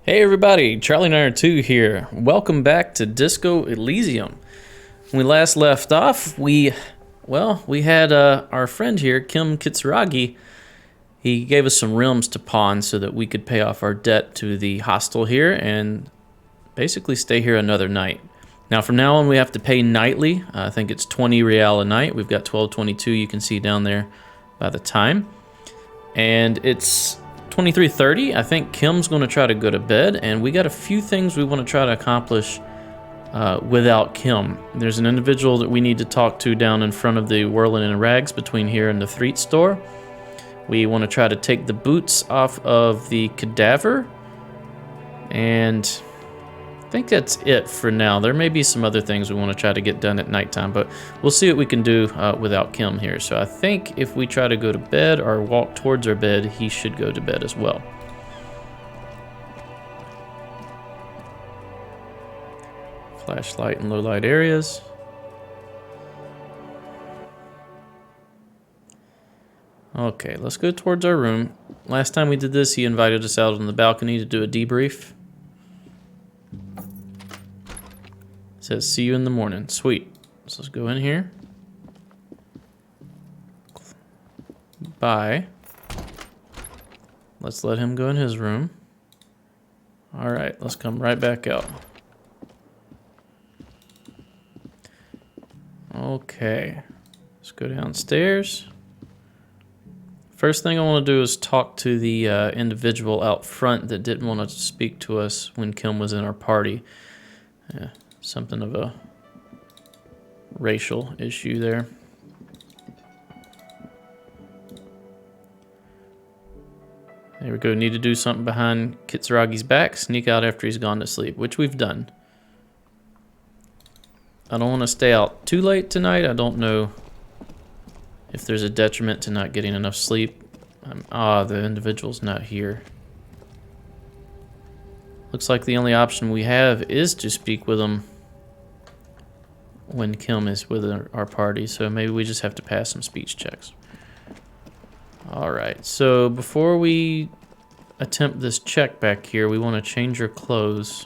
Hey everybody, Charlie 902 here. Welcome back to Disco Elysium. When we last left off, we had our friend here, Kim Kitsuragi. He gave us some realms to pawn so that we could pay off our debt to the hostel here and basically stay here another night. Now from now on we have to pay nightly. I think it's 20 real a night. We've got 12.22 you can see down there by the time. And it's 23:30. I think Kim's going to try to go to bed, and we got a few things we want to try to accomplish without Kim. There's an individual that we need to talk to down in front of the Whirling in Rags between here and the Threat store. We want to try to take the boots off of the cadaver, and I think that's it for now. There may be some other things we want to try to get done at nighttime, but we'll see what we can do without Kim here. So I think if we try to go to bed or walk towards our bed, he should go to bed as well. Flashlight in low light areas. Okay, let's go towards our room. Last time we did this, he invited us out on the balcony to do a debrief. Says, see you in the morning. Sweet. So let's go in here. Bye. Let's let him go in his room. Alright, let's come right back out. Okay. Let's go downstairs. First thing I want to do is talk to the individual out front that didn't want to speak to us when Kim was in our party. Yeah. Something of a racial issue there. There we go. Need to do something behind Kitsuragi's back. Sneak out after he's gone to sleep, which we've done. I don't want to stay out too late tonight. I don't know if there's a detriment to not getting enough sleep. The individual's not here. Looks like the only option we have is to speak with him when Kim is with our party, so maybe we just have to pass some speech checks. Alright, so before we attempt this check back here, we want to change your clothes.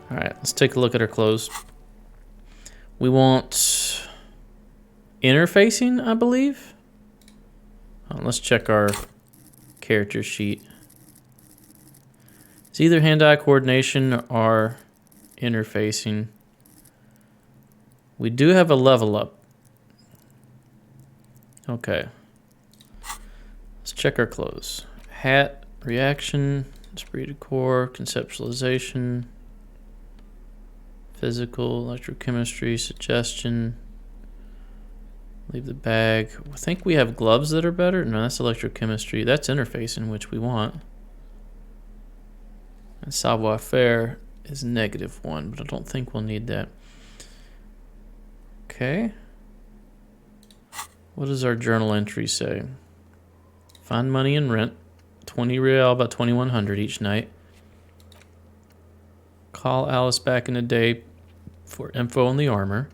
Alright, let's take a look at our clothes. We want interfacing, I believe. Let's check our character sheet. It's either hand-eye coordination or interfacing. We do have a level up. Okay. Let's check our clothes. Hat, reaction, esprit de corps, conceptualization, physical, electrochemistry, suggestion. Leave the bag. I think we have gloves that are better. No, that's electrochemistry. That's interfacing, which we want. And savoir-faire is -1, but I don't think we'll need that. Okay. What does our journal entry say? Find money and rent. 20 real by 2100 each night. Call Alice back in a day for info on the armor.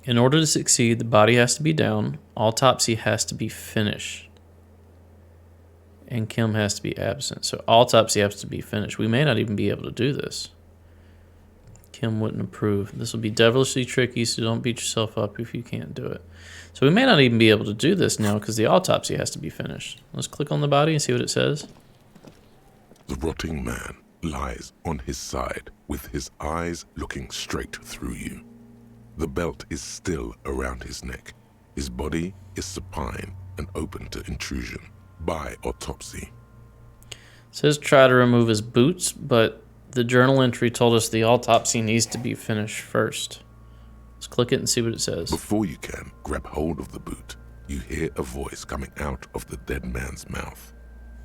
In order to succeed, the body has to be down. Autopsy has to be finished. And Kim has to be absent. So autopsy has to be finished. We may not even be able to do this. Kim wouldn't approve. This will be devilishly tricky, so don't beat yourself up if you can't do it. So we may not even be able to do this now because the autopsy has to be finished. Let's click on the body and see what it says. The rotting man lies on his side with his eyes looking straight through you. The belt is still around his neck. His body is supine and open to intrusion by autopsy. It says try to remove his boots, but the journal entry told us the autopsy needs to be finished first. Let's click it and see what it says. Before you can grab hold of the boot, you hear a voice coming out of the dead man's mouth.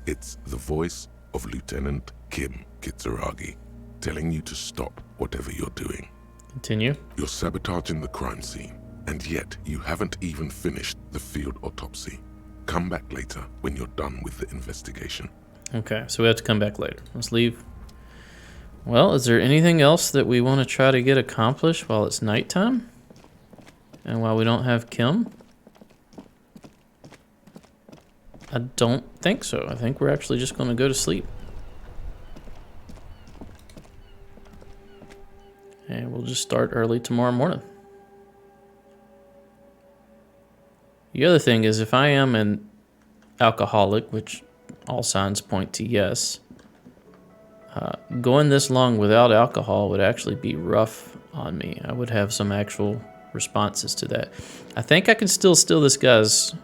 It's the voice of Lieutenant Kim Kitsuragi, telling you to stop whatever you're doing. Continue. You're sabotaging the crime scene, and yet you haven't even finished the field autopsy. Come back later when you're done with the investigation. Okay, so we have to come back later. Let's leave. Well, is there anything else that we want to try to get accomplished while it's nighttime? And while we don't have Kim? I don't think so. I think we're actually just going to go to sleep. And we'll just start early tomorrow morning. The other thing is, if I am an alcoholic, which all signs point to yes, going this long without alcohol would actually be rough on me. I would have some actual responses to that. I think I can still steal this guy's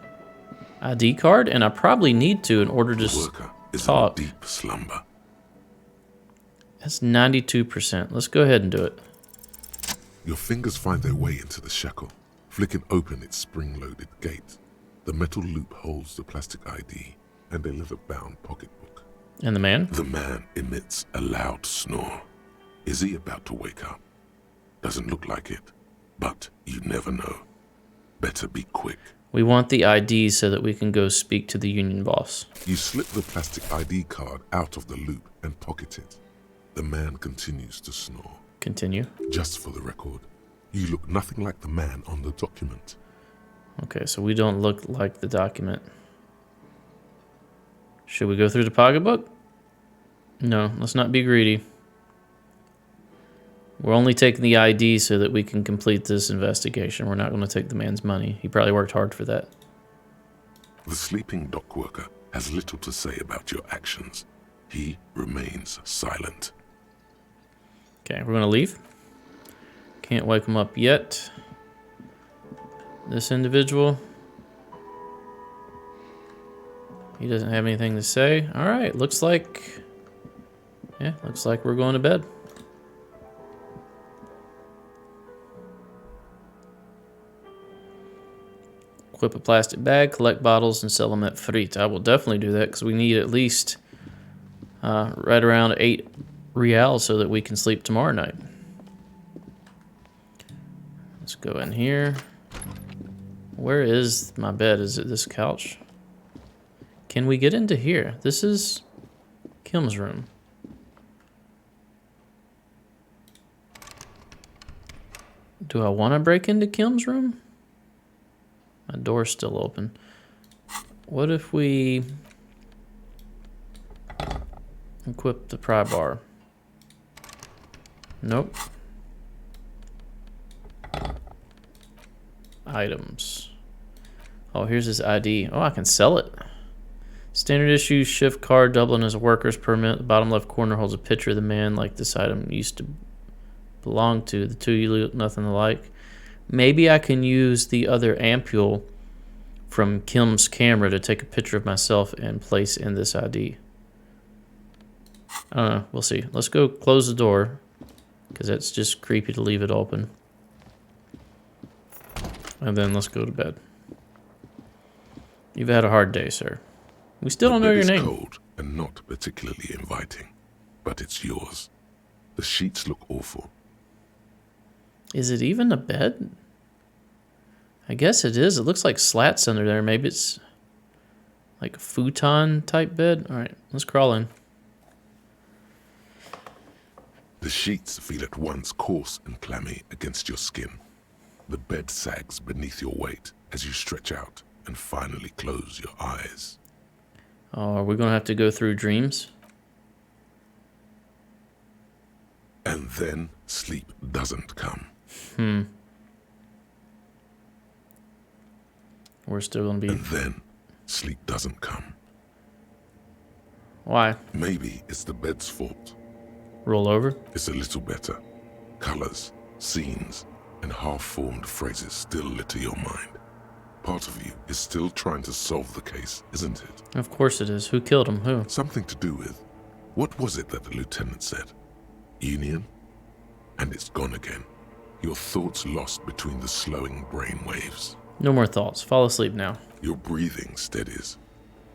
ID card, and I probably need to in order to The worker is talk. in deep slumber. That's 92%. Let's go ahead and do it. Your fingers find their way into the shackle, flicking open its spring-loaded gate. The metal loop holds the plastic ID and a leather-bound pocketbook. And the man? The man emits a loud snore. Is he about to wake up? Doesn't look like it, but you never know. Better be quick. We want the ID so that we can go speak to the union boss. You slip the plastic ID card out of the loop and pocket it. The man continues to snore. Continue. Just for the record, you look nothing like the man on the document. Okay, so we don't look like the document. Should we go through the pocketbook? No, let's not be greedy. We're only taking the ID so that we can complete this investigation. We're not going to take the man's money. He probably worked hard for that. The sleeping dock worker has little to say about your actions. He remains silent. Okay, we're going to leave. Can't wake him up yet. This individual. He doesn't have anything to say. All right, looks like we're going to bed. Equip a plastic bag, collect bottles, and sell them at Frit. I will definitely do that because we need at least right around 8 reals so that we can sleep tomorrow night. Let's go in here. Where is my bed? Is it this couch? Can we get into here? This is Kim's room. Do I want to break into Kim's room? My door's still open. What if we equip the pry bar? Nope. Items. Oh, here's his ID. Oh, I can sell it. Standard issue shift card doubling as a worker's permit. The bottom left corner holds a picture of the man like this item used to belong to. The two you look nothing alike. Maybe I can use the other ampule from Kim's camera to take a picture of myself and place in this ID. I don't know. We'll see. Let's go close the door because that's just creepy to leave it open. And then let's go to bed. You've had a hard day, sir. We still don't know your name. The bed is cold and not particularly inviting, but it's yours. The sheets look awful. Is it even a bed? I guess it is. It looks like slats under there. Maybe it's like a futon type bed. All right, let's crawl in. The sheets feel at once coarse and clammy against your skin. The bed sags beneath your weight as you stretch out and finally close your eyes. Oh, are we going to have to go through dreams? And then sleep doesn't come. We're still going to be... And then sleep doesn't come. Why? Maybe it's the bed's fault. Roll over? It's a little better. Colors, scenes, and half-formed phrases still litter your mind. Part of you is still trying to solve the case, isn't it? Of course it is. Who killed him? Who? Something to do with, what was it that the lieutenant said? Union? And it's gone again. Your thoughts lost between the slowing brain waves. No more thoughts. Fall asleep now. Your breathing steadies.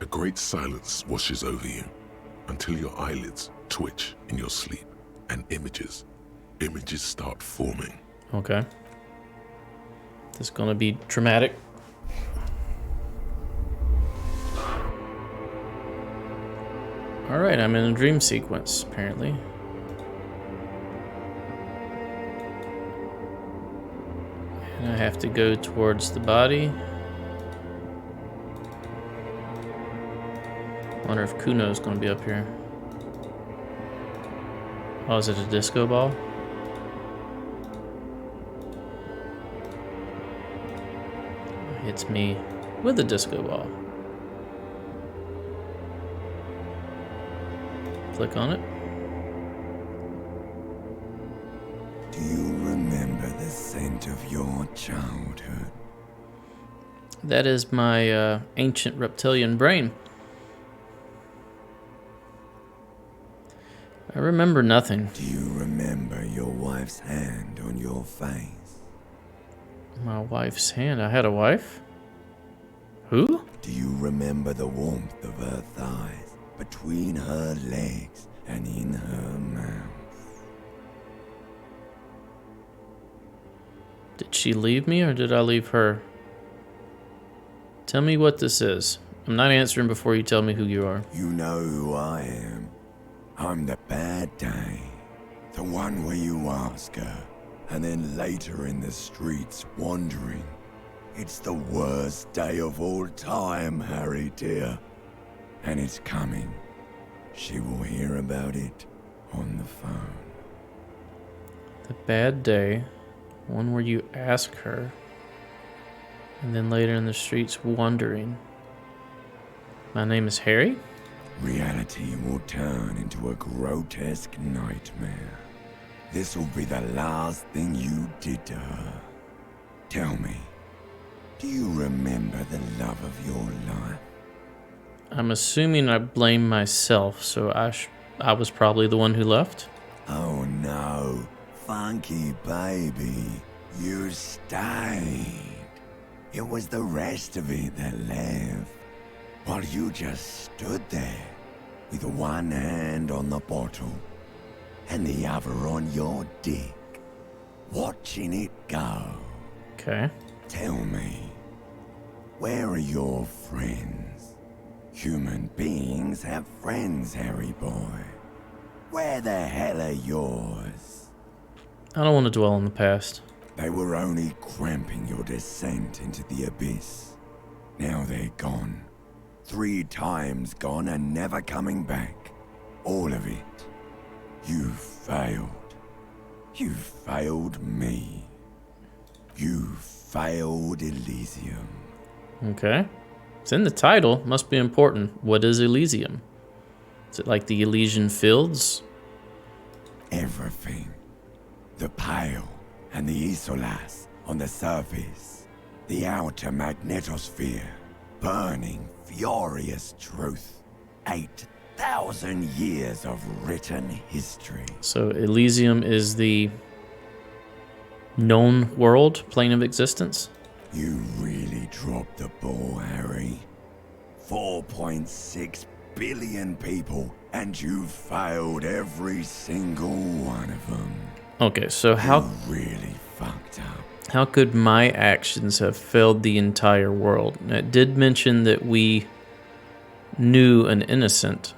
A great silence washes over you until your eyelids twitch in your sleep and images start forming. Okay. This is going to be traumatic. All right, I'm in a dream sequence, apparently. And I have to go towards the body. Wonder if Kuno's gonna be up here. Oh, is it a disco ball? Hits me with a disco ball. Click on it. Do you remember the scent of your childhood? That is my ancient reptilian brain. I remember nothing. Do you remember your wife's hand on your face? My wife's hand. I had a wife? Who? Do you remember the warmth of her thighs between her legs and in her mouth? Did she leave me or did I leave her? Tell me what this is. I'm not answering before you tell me who you are. You know who I am. I'm the bad day. The one where you ask her, and then later in the streets wandering. It's the worst day of all time, Harry dear. And it's coming. She will hear about it on the phone. The bad day. One where you ask her. And then later in the streets wandering. My name is Harry? Reality will turn into a grotesque nightmare. This will be the last thing you did to her. Tell me, do you remember the love of your life? I'm assuming I blame myself, so I was probably the one who left. Oh no, funky baby, you stayed. It was the rest of it that left. While you just stood there, with one hand on the bottle, and the other on your dick, watching it go. Okay. Tell me, where are your friends? Human beings have friends, Harry boy. Where the hell are yours? I don't want to dwell on the past. They were only cramping your descent into the abyss. Now they're gone. 3 times gone and never coming back. All of it. You failed. You failed me. You failed Elysium. Okay. It's in the title. Must be important. What is Elysium? Is it like the Elysian Fields? Everything. The Pale and the Isolas on the surface. The outer magnetosphere. Burning, furious truth. 8,000 years of written history. So Elysium is the known world, plane of existence? You really dropped the ball, Harry. 4.6 billion people, and you failed every single one of them. Okay, so how You really fucked up. how could my actions have failed the entire world? Now, it did mention that we knew an innocent.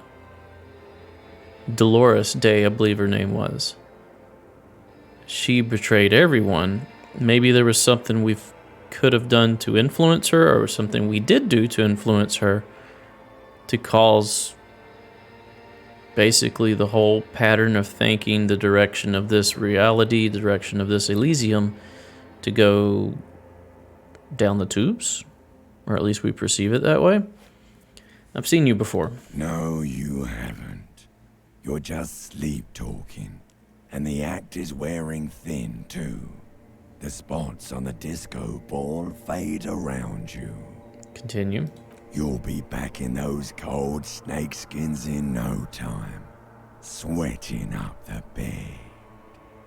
Dolores Day, I believe her name was. She betrayed everyone. Maybe there was something we could have done to influence her, or something we did do to influence her to cause basically the whole pattern of thinking, the direction of this reality, the direction of this Elysium to go down the tubes, or at least we perceive it that way. I've seen you before. No, you haven't. You're just sleep talking. And the act is wearing thin, too. The spots on the disco ball fade around you. Continue. You'll be back in those cold snakeskins in no time. Sweating up the bed.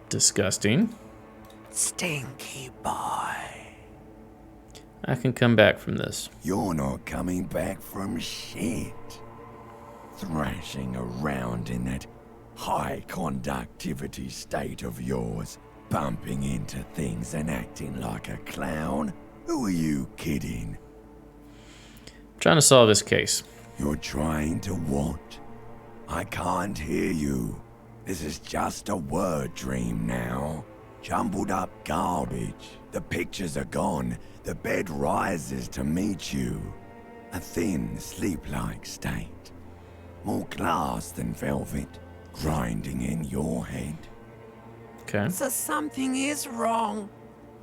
Disgusting. Stinky boy. I can come back from this. You're not coming back from shit. Thrashing around in that high conductivity state of yours, bumping into things and acting like a clown? Who are you kidding? I'm trying to solve this case. You're trying to what? I can't hear you. This is just a word dream now. Jumbled up garbage. The pictures are gone. The bed rises to meet you. A thin, sleep-like state. more glass than velvet, grinding in your head. Okay. So something is wrong.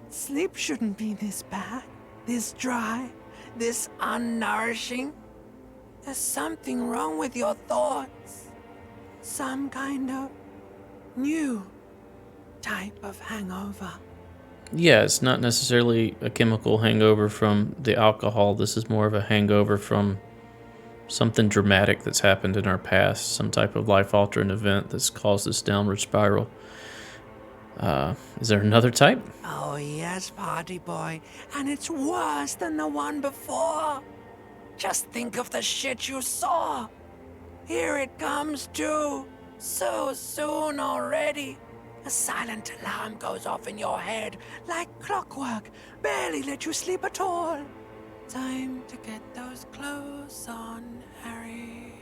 Sleep shouldn't be this bad, this dry, this unnourishing. There's something wrong with your thoughts. Some kind of new type of hangover. Yeah, it's not necessarily a chemical hangover from the alcohol. This is more of a hangover from something dramatic that's happened in our past, some type of life-altering event that's caused this downward spiral. Is there another type? Oh yes, party boy, and it's worse than the one before. Just think of the shit you saw. Here it comes too, so soon already. A silent alarm goes off in your head like clockwork, barely let you sleep at all. Time to get those clothes on, Harry.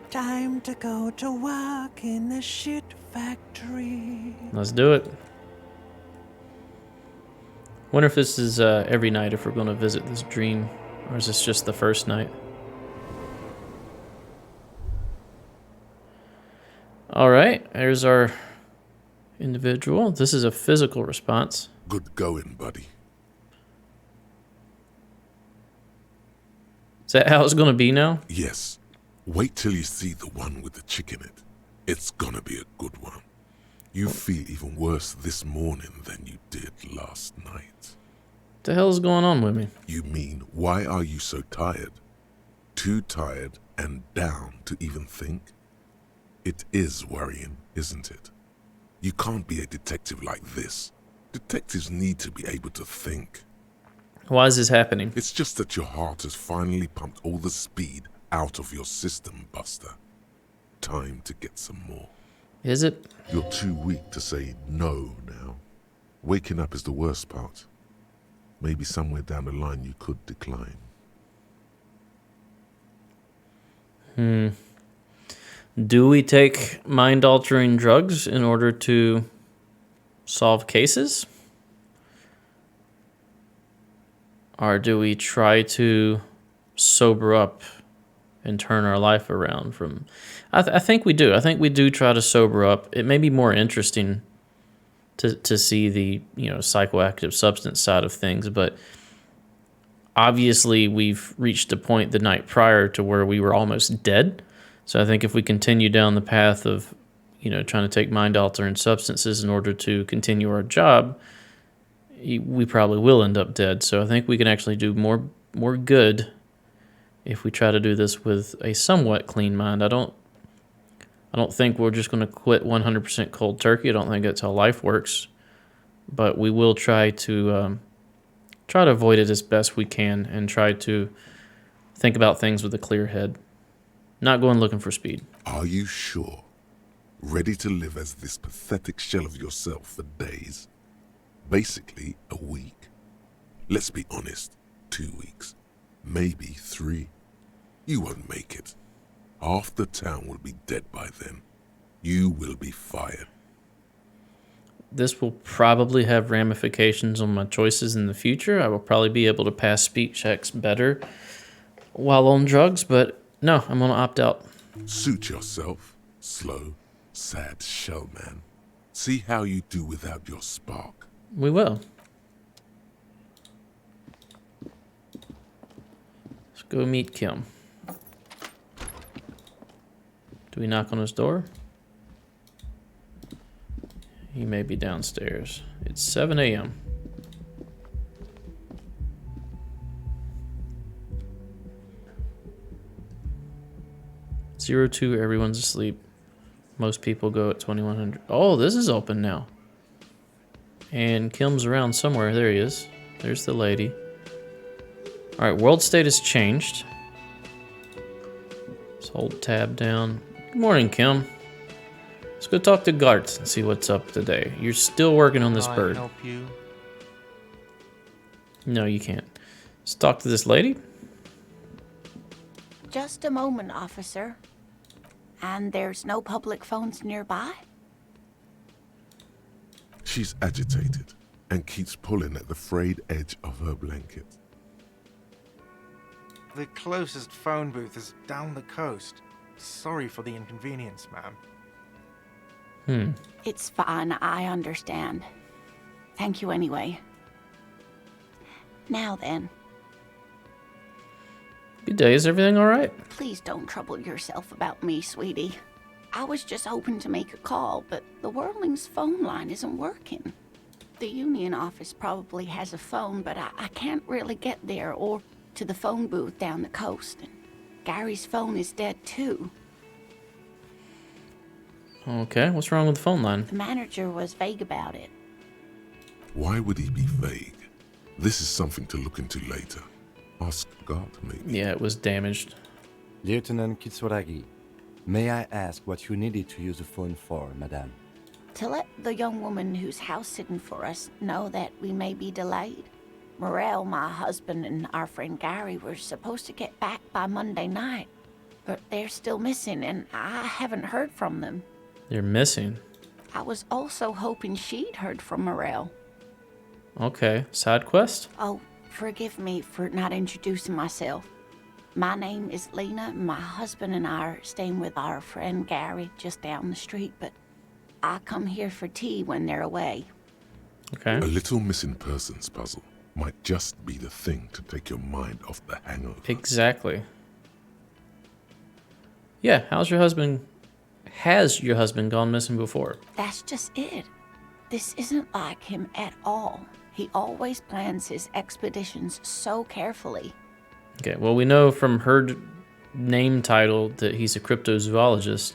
Time to go to work in the shit factory. Let's do it. Wonder if this is every night, if we're going to visit this dream, or is this just the first night? All right, there's our individual. This is a physical response. Good going, buddy. Is that how it's going to be now? Yes. Wait till you see the one with the chick in it. It's gonna be a good one. You feel even worse this morning than you did last night. What the hell is going on with me? You mean, why are you so tired? Too tired and down to even think? It is worrying, isn't it? You can't be a detective like this. Detectives need to be able to think. Why is this happening? It's just that your heart has finally pumped all the speed out of your system, Buster. Time to get some more. Is it? You're too weak to say no now. Waking up is the worst part. Maybe somewhere down the line you could decline. Do we take mind-altering drugs in order to solve cases? Or do we try to sober up and turn our life around from... I think we do. I think we do try to sober up. It may be more interesting to see the, psychoactive substance side of things, but obviously we've reached a point the night prior to where we were almost dead. So I think if we continue down the path of, trying to take mind-altering substances in order to continue our job, we probably will end up dead. So I think we can actually do more good if we try to do this with a somewhat clean mind. I don't think we're just going to quit 100% cold turkey. I don't think that's how life works. But we will try to avoid it as best we can and try to think about things with a clear head. Not going looking for speed. Are you sure? Ready to live as this pathetic shell of yourself for days? Basically, a week. Let's be honest, 2 weeks. Maybe 3. You won't make it. Half the town will be dead by then. You will be fired. This will probably have ramifications on my choices in the future. I will probably be able to pass speech checks better while on drugs, but no, I'm going to opt out. Suit yourself, slow, sad shell man. See how you do without your spark. We will. Let's go meet Kim. Do we knock on his door? He may be downstairs. It's 7 a.m. Zero 2, everyone's asleep. Most people go at 2100. Oh, this is open now. And Kim's around somewhere. There he is. There's the lady. All right, world state has changed. Let's hold tab down. Good morning, Kim. Let's go talk to Gart and see what's up today. You're still working on this bird. Can I help you? No, you can't. Let's talk to this lady. Just a moment, officer. And there's no public phones nearby? She's agitated and keeps pulling at the frayed edge of her blanket. The closest phone booth is down the coast. Sorry for the inconvenience, ma'am. It's fine, I understand. Thank you anyway. Now then, Good day. Is everything all right? please don't trouble yourself about me, sweetie. I was just hoping to make a call, but the Whirling's phone line isn't working. The union office probably has a phone, but I can't really get there or to the phone booth down the coast. And Gary's phone is dead too. Okay. What's wrong with the phone line? The manager was vague about it. Why would he be vague? This is something to look into later. Ask God, maybe. Yeah, it was damaged. Lieutenant Kitsuragi, may I ask what you needed to use the phone for, madame? To let the young woman who's house-sitting for us know that we may be delayed. Morel, my husband, and our friend Gary were supposed to get back by Monday night, but they're still missing, and I haven't heard from them. They're missing. I was also hoping she'd heard from Morel. Okay. Side quest? Oh, forgive me for not introducing myself. My name is Lena, and my husband and I are staying with our friend Gary just down the street, but I come here for tea when they're away. Okay. A little missing persons puzzle might just be the thing to take your mind off the hangover. Exactly. Yeah, has your husband gone missing before? That's just it. This isn't like him at all. He always plans his expeditions so carefully. Okay, well, we know from her name title that he's a cryptozoologist.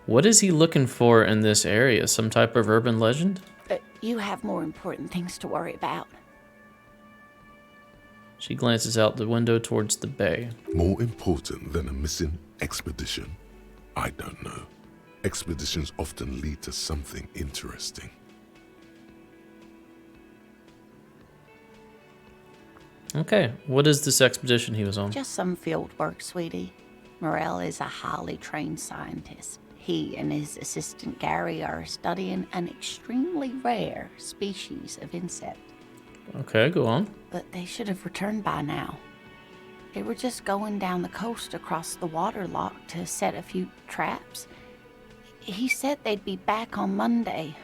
What is he looking for in this area? Some type of urban legend? You have more important things to worry about. She glances out the window towards the bay. More important than a missing expedition? I don't know. Expeditions often lead to something interesting. Okay, what is this expedition he was on? Just some field work, sweetie. Morel is a highly trained scientist. He and his assistant Gary are studying an extremely rare species of insect. Okay, go on. But they should have returned by now. They were just going down the coast across the water lock to set a few traps. He said they'd be back on Monday.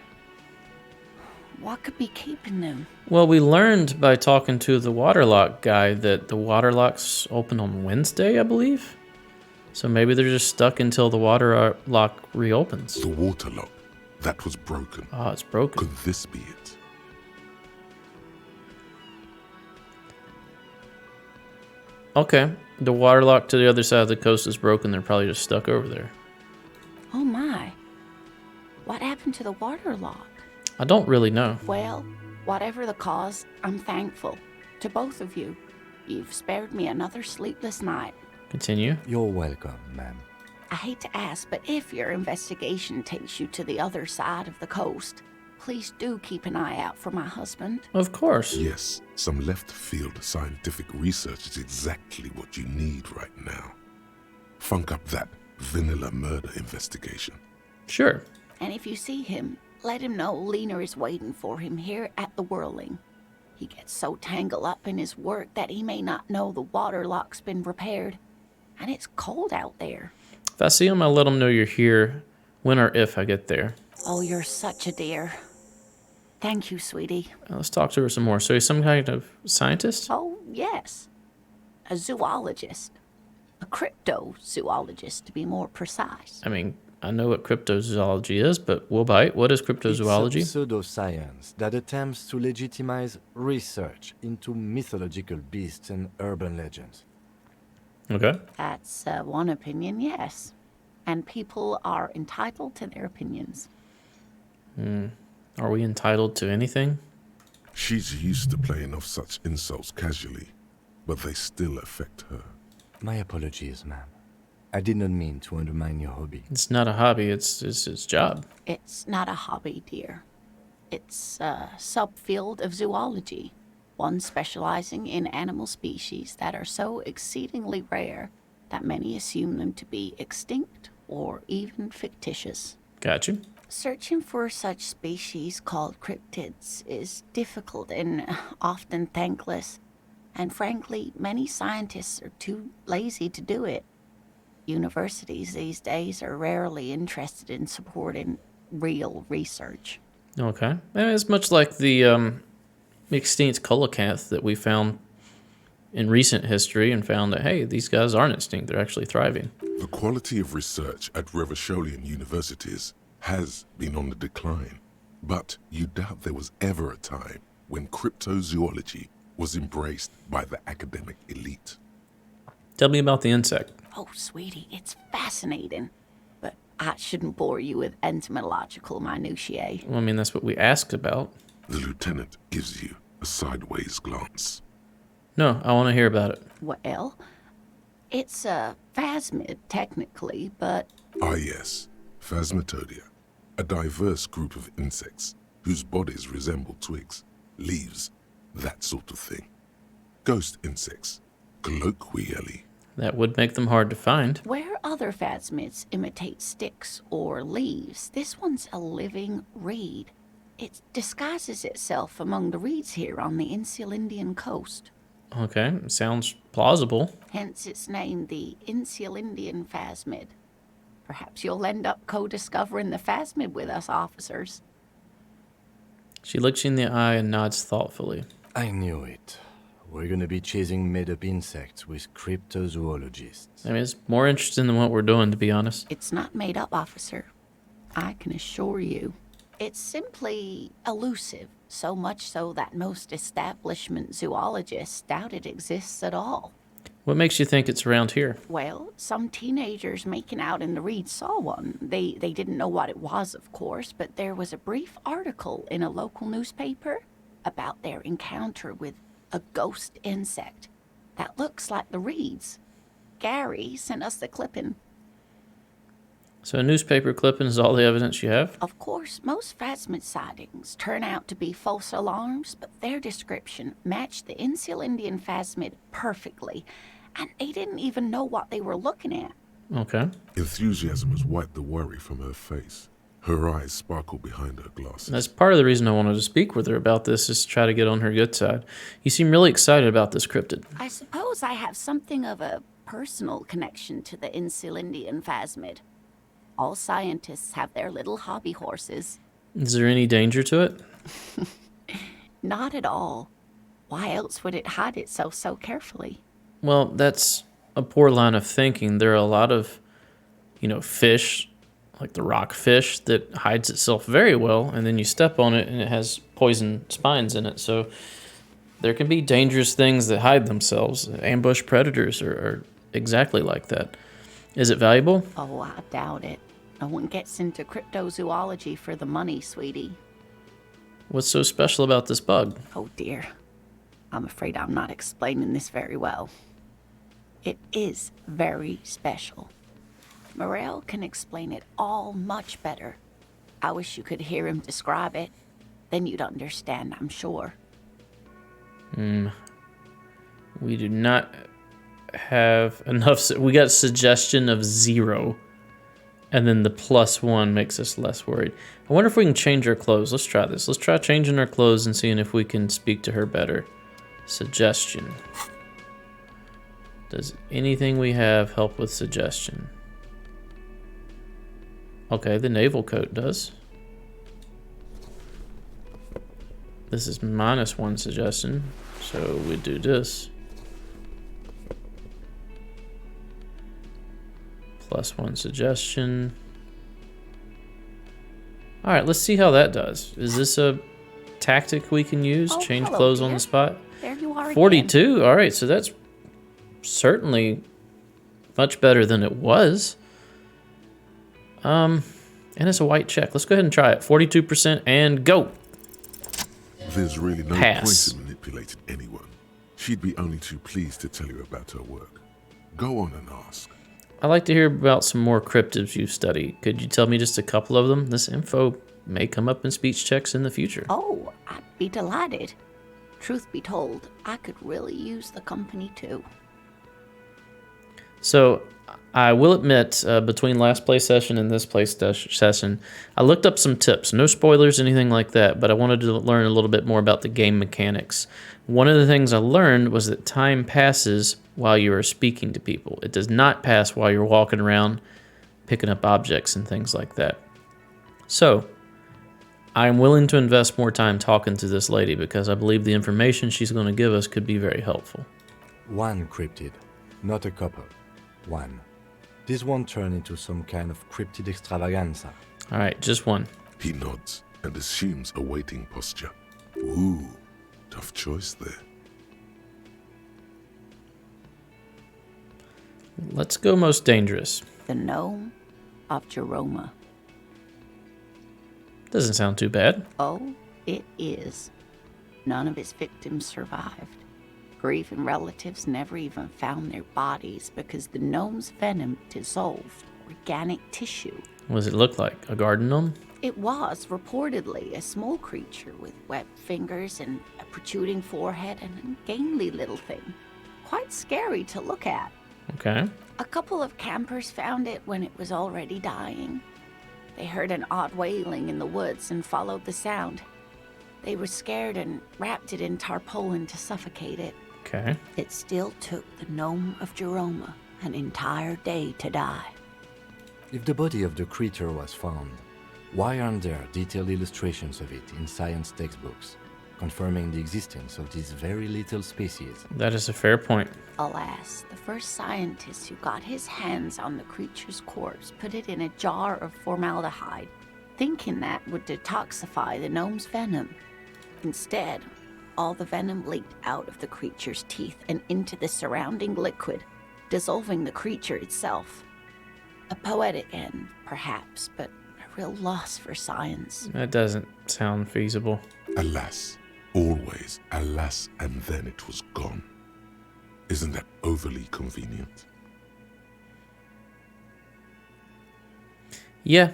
What could be keeping them? Well, we learned by talking to the waterlock guy that the waterlock's open on Wednesday, I believe. So maybe they're just stuck until the waterlock reopens. The water lock, that was broken. Ah, it's broken. Could this be it? Okay, the waterlock to the other side of the coast is broken. They're probably just stuck over there. Oh my. What happened to the water lock? I don't really know. Well, whatever the cause, I'm thankful. To both of you. You've spared me another sleepless night. Continue. You're welcome, ma'am. I hate to ask, but if your investigation takes you to the other side of the coast, please do keep an eye out for my husband. Of course. Yes, some left-field scientific research is exactly what you need right now. Funk up that vanilla murder investigation. Sure. And if you see him, let him know Lena is waiting for him here at the Whirling. He gets so tangled up in his work that he may not know the water lock's been repaired. And it's cold out there. If I see him, I'll let him know you're here when or if I get there. Oh, you're such a dear. Thank you, sweetie. Let's talk to her some more. So he's some kind of scientist? Oh, yes. A zoologist. A cryptozoologist, to be more precise. I mean, I know what cryptozoology is, but we'll bite. What is cryptozoology? It's a pseudoscience that attempts to legitimize research into mythological beasts and urban legends. Okay. That's one opinion, yes. And people are entitled to their opinions. Are we entitled to anything? She's used to playing off such insults casually, but they still affect her. My apologies, ma'am. I did not mean to undermine your hobby. It's not a hobby, it's his job. It's not a hobby, dear. It's a subfield of zoology, one specializing in animal species that are so exceedingly rare that many assume them to be extinct or even fictitious. Got you. Searching for such species called cryptids is difficult and often thankless, And frankly, many scientists are too lazy to do it. Universities these days are rarely interested in supporting real research. Okay. And it's much like the extinct coelacanth that we found in recent history and found that, hey, these guys aren't extinct. They're actually thriving. The quality of research at Revacholian universities has been on the decline. But you doubt there was ever a time when cryptozoology was embraced by the academic elite. Tell me about the insect. Oh, sweetie, it's fascinating. But I shouldn't bore you with entomological minutiae. Well, I mean, that's what we asked about. The lieutenant gives you a sideways glance. No, I want to hear about it. Well, it's a phasmid, technically, but Ah yes, Phasmatodia, a diverse group of insects whose bodies resemble twigs, leaves, that sort of thing. Ghost insects, colloquially. That would make them hard to find. where other phasmids imitate sticks or leaves, this one's a living reed. It disguises itself among the reeds here on the Insular Indian coast. Okay, sounds plausible. Hence its name, the Insular Indian phasmid. Perhaps you'll end up co-discovering the phasmid with us officers. She looks you in the eye and nods thoughtfully. I knew it. We're gonna be chasing made-up insects with cryptozoologists. I mean, it's more interesting than what we're doing, to be honest. It's not made up, officer. I can assure you. It's simply elusive, so much so that most establishment zoologists doubt it exists at all. What makes you think it's around here? Well, some teenagers making out in the reeds saw one. They didn't know what it was, of course, but there was a brief article in a local newspaper about their encounter with a ghost insect that looks like the reeds. Gary sent us the clipping. So a newspaper clipping is all the evidence you have? Of course, most phasmid sightings turn out to be false alarms, but their description matched the Insular Indian phasmid perfectly, and they didn't even know what they were looking at. Okay. Enthusiasm has wiped the worry from her face. Her eyes sparkle behind her glasses. That's part of the reason I wanted to speak with her about this, is to try to get on her good side. You seem really excited about this cryptid. I suppose I have something of a personal connection to the Insular Indian phasmid. All scientists have their little hobby horses. Is there any danger to it? Not at all. Why else would it hide itself so carefully? Well, that's a poor line of thinking. There are a lot of, fish, like the rockfish, that hides itself very well, and then you step on it and it has poison spines in it. So there can be dangerous things that hide themselves. Ambush predators are exactly like that. Is it valuable? Oh, I doubt it. No one gets into cryptozoology for the money, sweetie. What's so special about this bug? Oh dear. I'm afraid I'm not explaining this very well. It is very special. Morel can explain it all much better. I wish you could hear him describe it. Then you'd understand, I'm sure. We do not have enough. We got a suggestion of 0. And then the +1 makes us less worried. I wonder if we can change our clothes. Let's try this. Let's try changing our clothes and seeing if we can speak to her better. Suggestion. Does anything we have help with suggestion? Okay, the naval coat does. This is -1 suggestion, so we do this. +1 suggestion. All right, let's see how that does. Is this a tactic we can use? Oh, Change hello, clothes on dear. the spot? There you are again. 42. All right, so that's certainly much better than it was. And it's a white check. Let's go ahead and try it. 42% and go. There's really no Pass. point in manipulating anyone. She'd be only too pleased to tell you about her work. Go on and ask. I'd like to hear about some more cryptids you've studied. Could you tell me just a couple of them? This info may come up in speech checks in the future. Oh, I'd be delighted. Truth be told, I could really use the company too. So, I will admit, between last play session and this play session, I looked up some tips. No spoilers, anything like that, but I wanted to learn a little bit more about the game mechanics. One of the things I learned was that time passes while you are speaking to people. It does not pass while you're walking around picking up objects and things like that. So, I am willing to invest more time talking to this lady because I believe the information she's going to give us could be very helpful. One cryptid, not a couple. One. This won't turn into some kind of cryptid extravaganza. All right, just one. He nods and assumes a waiting posture. Ooh, tough choice there. Let's go most dangerous. The gnome of Jeroma. Doesn't sound too bad. Oh, it is. None of its victims survived. Grieving relatives never even found their bodies because the gnome's venom dissolved organic tissue. What does it look like? A garden gnome? It was reportedly a small creature with webbed fingers and a protruding forehead and a gangly little thing. Quite scary to look at. Okay. A couple of campers found it when it was already dying. They heard an odd wailing in the woods and followed the sound. They were scared and wrapped it in tarpaulin to suffocate it. Okay. It still took the gnome of Jeroma an entire day to die. If the body of the creature was found, why aren't there detailed illustrations of it in science textbooks, confirming the existence of this very little species? That is a fair point. Alas, the first scientist who got his hands on the creature's corpse put it in a jar of formaldehyde, thinking that would detoxify the gnome's venom. Instead, all the venom leaked out of the creature's teeth and into the surrounding liquid, dissolving the creature itself. A poetic end, perhaps, but a real loss for science. That doesn't sound feasible. Alas, always alas, and then it was gone. Isn't that overly convenient? Yeah.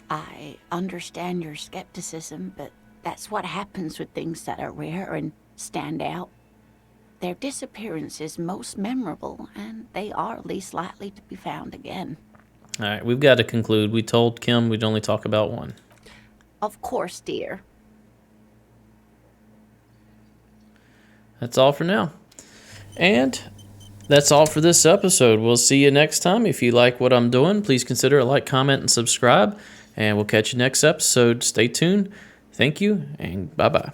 I understand your skepticism, but that's what happens with things that are rare and stand out. Their disappearance is most memorable, and they are least likely to be found again. All right, we've got to conclude. We told Kim we'd only talk about one. Of course, dear. That's all for now. And that's all for this episode. We'll see you next time. If you like what I'm doing, please consider a like, comment, and subscribe. And we'll catch you next episode. Stay tuned. Thank you, and bye-bye.